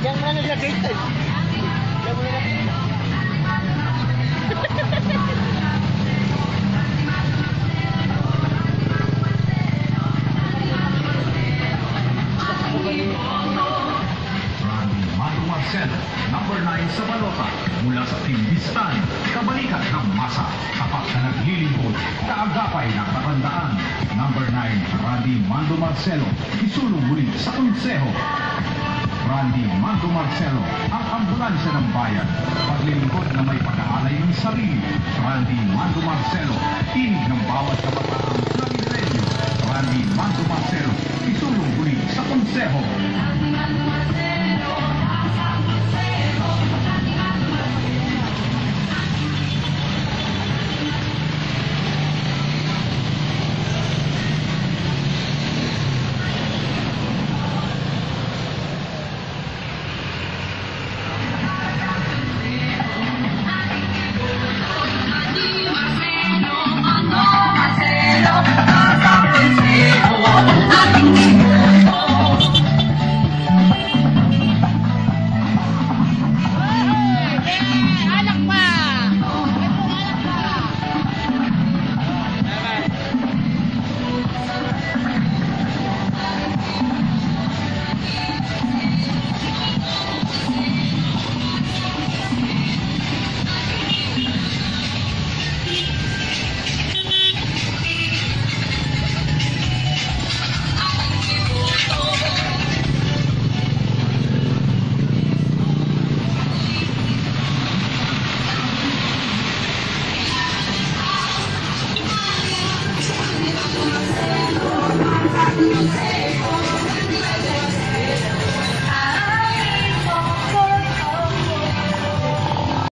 Yang mana naglagay ito? Yang mana naglagay ito? Marcelo, number 9 sa balota, mula sa Kimbistan, kabalikat ng masa, tapat na naglilingkod, kaagapay ng katandaan. Number 9, Randy Mando Marcelo, isulong muli sa konseho. Randy Mando Marcelo, ang ambulansya ng bayan, paglilingkod na may pag-aalay ng sarili. Randy Mando Marcelo, tinig ng bawat kabataang Plagileño. Randy Mando Marcelo, isulong muli sa konseho.